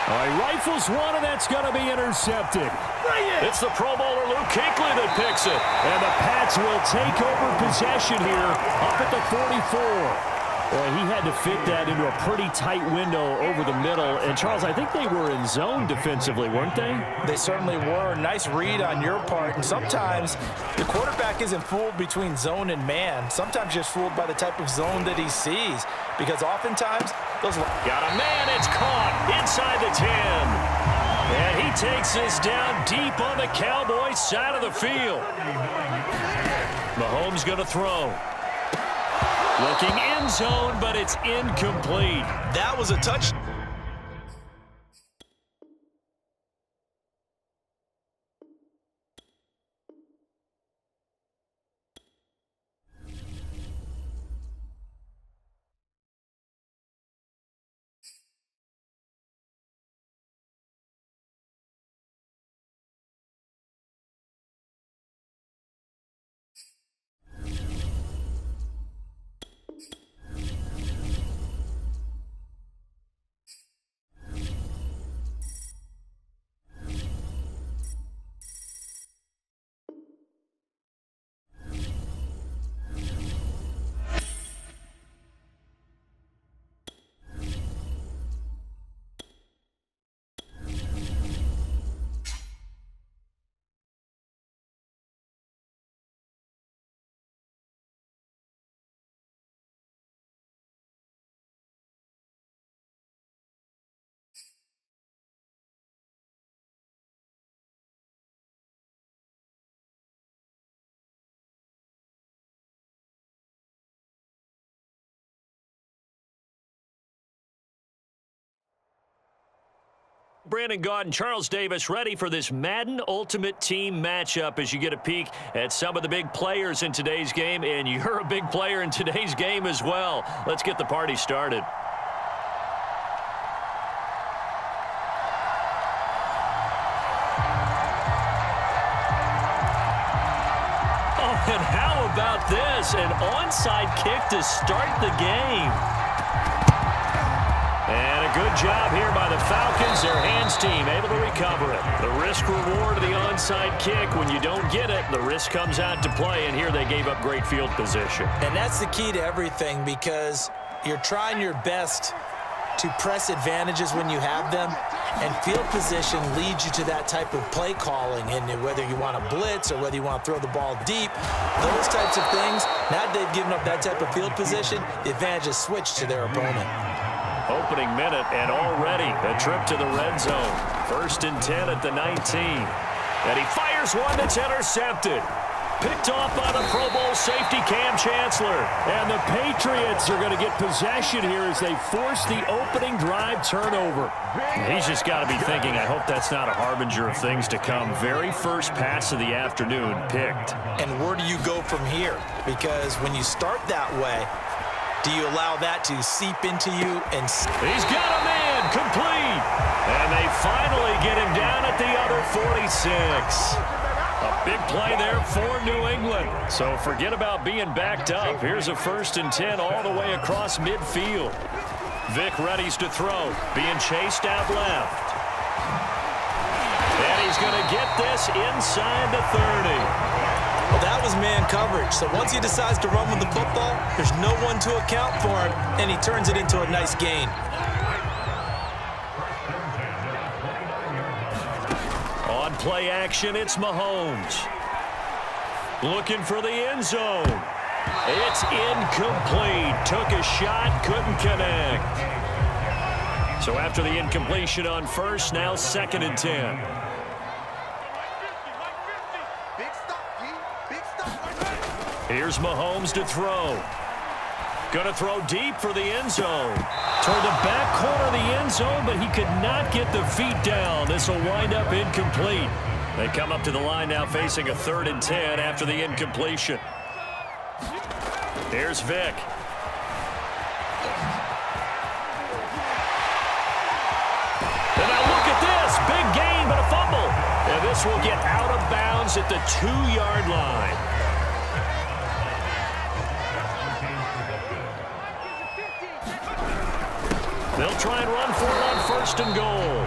He rifles one, and that's going to be intercepted. It's the Pro Bowler Luke Kuechly that picks it. And the Pats will take over possession here up at the 44. Well, he had to fit that into a pretty tight window over the middle. And, Charles, I think they were in zone defensively, weren't they? They certainly were. Nice read on your part. And sometimes the quarterback isn't fooled between zone and man. Sometimes just fooled by the type of zone that he sees. Because oftentimes, those... Got a man. It's caught inside the 10. And he takes this down deep on the Cowboys side of the field. Mahomes going to throw. Looking end zone, but it's incomplete. That was a touch. Brandon Gaudin, Charles Davis ready for this Madden Ultimate Team matchup as you get a peek at some of the big players in today's game, and you're a big player in today's game as well. Let's get the party started. Oh, and how about this? An onside kick to start the game. And a good job here by the Falcons. Their hands team able to recover it. The risk reward of the onside kick. When you don't get it, the risk comes out to play. And here they gave up great field position. And that's the key to everything, because you're trying your best to press advantages when you have them. And field position leads you to that type of play calling. And whether you want to blitz or whether you want to throw the ball deep, those types of things, now that they've given up that type of field position, the advantage is switched to their opponent. Opening minute, and already a trip to the red zone. 1st and 10 at the 19. And he fires one that's intercepted. Picked off by the Pro Bowl safety Cam Chancellor. And the Patriots are going to get possession here as they force the opening drive turnover. He's just got to be thinking, I hope that's not a harbinger of things to come. Very first pass of the afternoon picked. And where do you go from here? Because when you start that way, do you allow that to seep into you? And he's got a man complete. And they finally get him down at the other 46. A big play there for New England. So forget about being backed up. Here's a 1st and 10 all the way across midfield. Vic readies to throw. Being chased out left. And he's going to get this inside the 30. Well, that was man coverage. So once he decides to run with the football, there's no one to account for him, and he turns it into a nice gain. On play action, it's Mahomes. Looking for the end zone. It's incomplete. Took a shot, couldn't connect. So after the incompletion on first, now 2nd and 10. Here's Mahomes to throw. Going to throw deep for the end zone. Toward the back corner of the end zone, but he could not get the feet down. This will wind up incomplete. They come up to the line now facing a 3rd and 10 after the incompletion. Here's Vic. And now look at this. Big gain, but a fumble. And this will get out of bounds at the 2-yard line. They'll try and run for it on 1st and goal.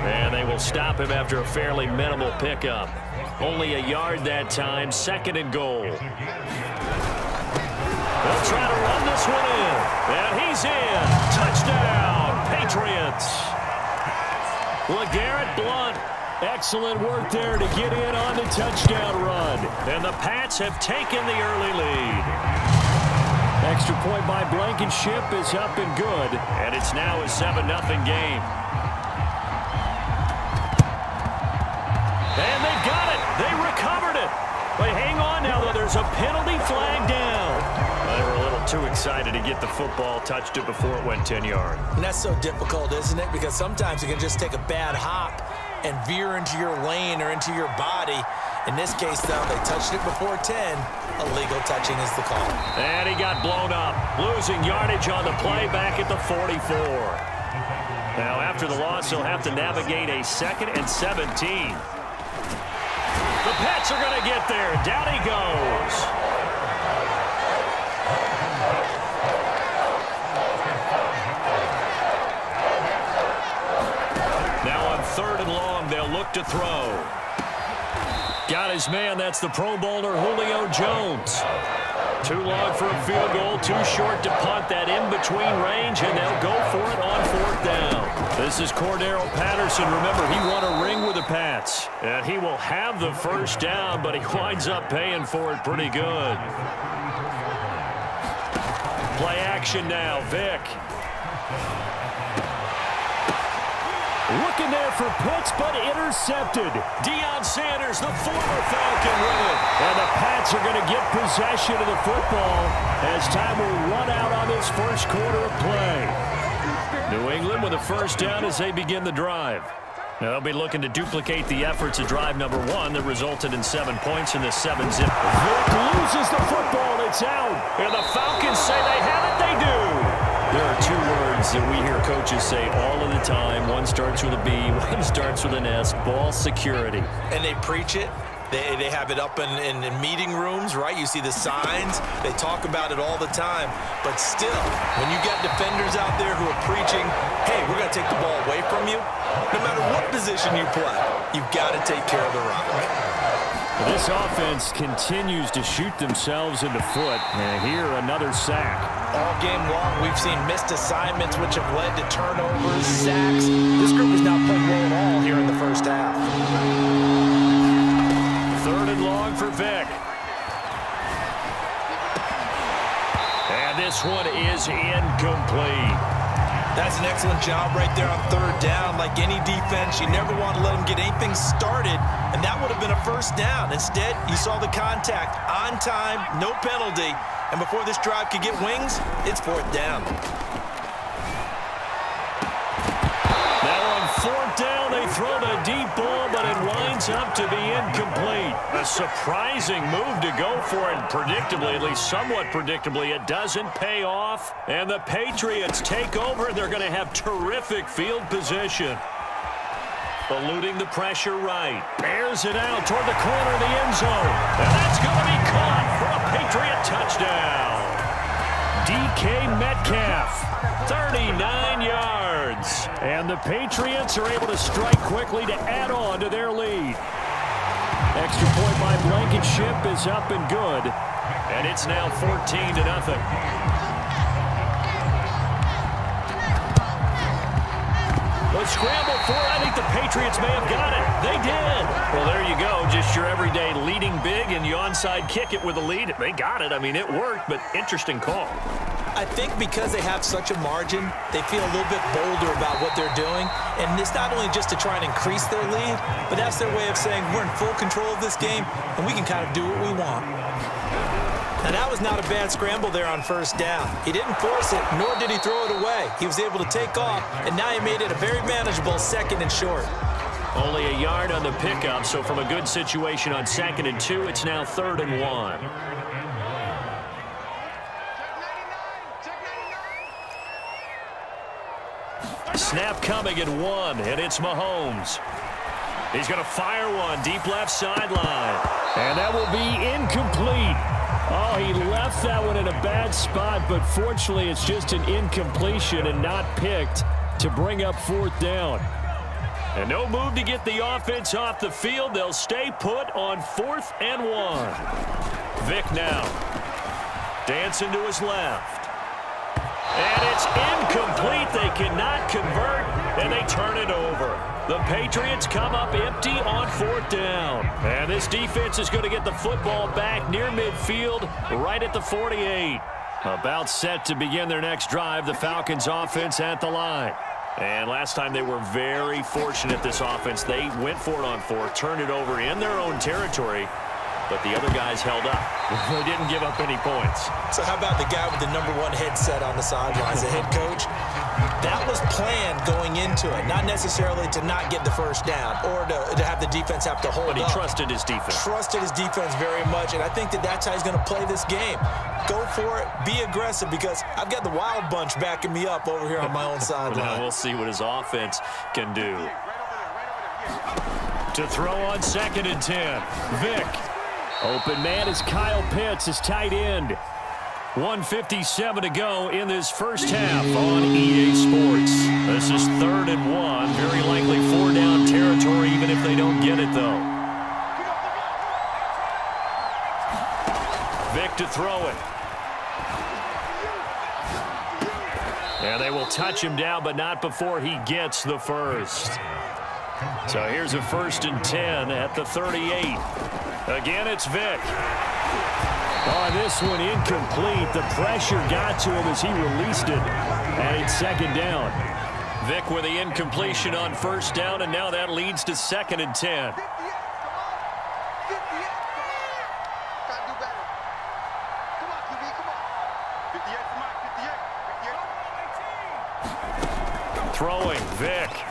And they will stop him after a fairly minimal pickup. Only a yard that time, 2nd and goal. They'll try to run this one in. And he's in. Touchdown, Patriots. LeGarrette Blount. Excellent work there to get in on the touchdown run. And the Pats have taken the early lead. Extra point by Blankenship is up and good. And it's now a 7-0 game. And they've got it. They recovered it. But hang on now, though. There's a penalty flag down. They were a little too excited to get the football, touched it before it went 10 yards. And that's so difficult, isn't it? Because sometimes you can just take a bad hop and veer into your lane or into your body. In this case, though, they touched it before 10. Illegal touching is the call. And he got blown up, losing yardage on the play back at the 44. Now, after the loss, he'll have to navigate a 2nd and 17. The Pats are going to get there. Down he goes. Now on 3rd and long, they'll look to throw. Got his man. That's the Pro Bowler Julio Jones. Too long for a field goal, too short to punt. That in-between range, and they'll go for it on 4th down. This is Cordero Patterson. Remember, he won a ring with the Pats. And he will have the 1st down, but he winds up paying for it pretty good. Play action now, Vick. Looking there for Pitts, but intercepted. Deion Sanders, the former Falcon, with it. And the Pats are going to get possession of the football as time will run out on this 1st quarter of play. New England with a 1st down as they begin the drive. They'll be looking to duplicate the efforts of drive number 1 that resulted in 7 points in the 7-zip. Vick loses the football. It's out. And the Falcons say they have it. They do. There are 2 words that we hear coaches say all of the time. One starts with a B, one starts with an S. Ball security. And they preach it. They have it up in meeting rooms, right? You see the signs. They talk about it all the time. But still, when you got defenders out there who are preaching, hey, we're going to take the ball away from you, no matter what position you play, you've got to take care of the run. This offense continues to shoot themselves in the foot. And here, another sack. All game long, we've seen missed assignments, which have led to turnovers, sacks. This group has not played well at all here in the 1st half. 3rd and long for Vick. And this one is incomplete. That's an excellent job right there on 3rd down. Like any defense, you never want to let them get anything started, and that would have been a 1st down. Instead, you saw the contact on time, no penalty, and before this drive could get wings, it's 4th down. Now on 4th down, they throw the deep ball, but it winds up to be incomplete. A surprising move to go for it, and predictably, at least somewhat predictably, it doesn't pay off. And the Patriots take over. They're going to have terrific field position. Eluding the pressure right. Bears it out toward the corner of the end zone. And that's going to be caught for a Patriot touchdown. DK Metcalf, 39 yards. And the Patriots are able to strike quickly to add on to their lead. Extra point by Blankenship is up and good. And it's now 14-0. But scramble for it. I think the Patriots may have got it. They did. Well, there you go. Just your everyday leading big, and you onside kick it with a lead. They got it. I mean, it worked, but interesting call. I think because they have such a margin, they feel a little bit bolder about what they're doing. And it's not only just to try and increase their lead, but that's their way of saying we're in full control of this game, and we can kind of do what we want. And that was not a bad scramble there on 1st down. He didn't force it, nor did he throw it away. He was able to take off, and now he made it a very manageable 2nd and short. Only a yard on the pickup, so from a good situation on 2nd and 2, it's now 3rd and 1. Snap coming at 1, and it's Mahomes. He's going to fire one deep left sideline. And that will be incomplete. Oh, he left that one in a bad spot, but fortunately it's just an incompletion and not picked. to bring up 4th down. And no move to get the offense off the field. They'll stay put on 4th and 1. Vick now. Dancing to his left. And it's incomplete. They cannot convert, and they turn it over. The Patriots come up empty on 4th down. And this defense is going to get the football back near midfield, right at the 48. About set to begin their next drive, the Falcons offense at the line. And last time they were very fortunate, this offense. They went for it on 4th, turned it over in their own territory, but the other guys held up. They didn't give up any points. So how about the guy with the #1 headset on the sidelines, the head coach? That was planned going into it, not necessarily to not get the first down or to have the defense have to hold up. But he trusted his defense. Trusted his defense very much, and I think that that's how he's going to play this game. Go for it, be aggressive, because I've got the wild bunch backing me up over here on my own sideline. Now we'll see what his offense can do. To throw on 2nd and 10, Vick. Open man is Kyle Pitts, his tight end. 1:57 to go in this first half on EA Sports. This is 3rd and 1. Very likely 4-down territory, even if they don't get it, though. Vick to throw it. And they will touch him down, but not before he gets the first. So here's a 1st and 10 at the 38. Again, it's Vick. Oh, this one incomplete. The pressure got to him as he released it. And it's 2nd down. Vick with the incompletion on 1st down, and now that leads to 2nd and 10. Throwing, Vick.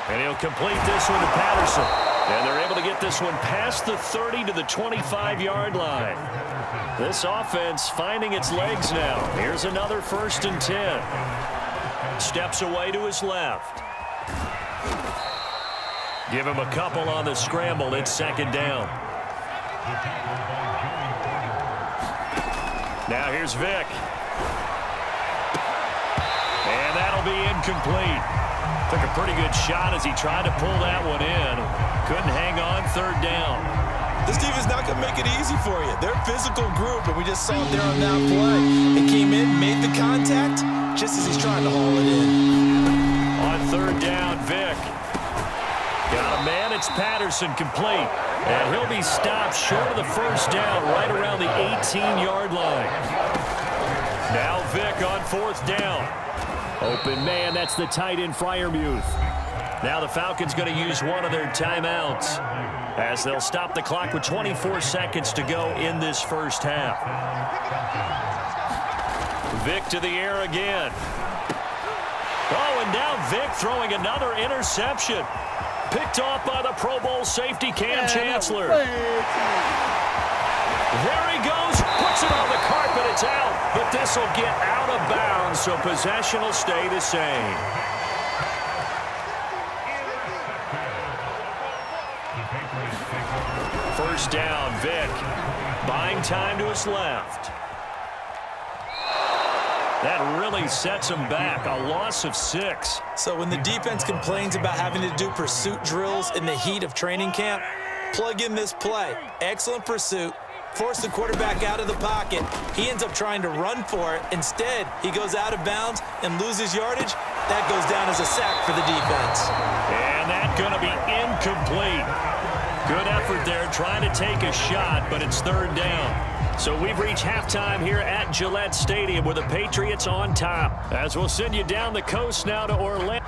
And he'll complete this one to Patterson. And they're able to get this one past the 30 to the 25-yard line. This offense finding its legs now. Here's another 1st and 10. Steps away to his left. Give him a couple on the scramble. It's 2nd down. Now here's Vick. And that'll be incomplete. Took a pretty good shot as he tried to pull that one in. Couldn't hang on 3rd down. This defense is not going to make it easy for you. They're a physical group, and we just saw it there on that play. It came in, made the contact, just as he's trying to haul it in. On 3rd down, Vick. Got a man, it's Patterson, complete. And he'll be stopped short of the 1st down, right around the 18-yard line. Now Vick on 4th down. Open man, that's the tight end Freiermuth. Now the Falcons going to use one of their timeouts as they'll stop the clock with 24 seconds to go in this first half. Vick to the air again. Oh, and now Vick throwing another interception. Picked off by the Pro Bowl safety Cam Chancellor. There he goes, puts it on the carpet, it's out, but this will get out of bounds, so possession will stay the same. First down, Vick, buying time to his left. That really sets him back, a loss of 6. So when the defense complains about having to do pursuit drills in the heat of training camp, plug in this play. Excellent pursuit. Force the quarterback out of the pocket. He ends up trying to run for it. Instead, he goes out of bounds and loses yardage. That goes down as a sack for the defense. And that's going to be incomplete. Good effort there trying to take a shot, but it's 3rd down. So we've reached halftime here at Gillette Stadium with the Patriots on top. As we'll send you down the coast now to Orlando.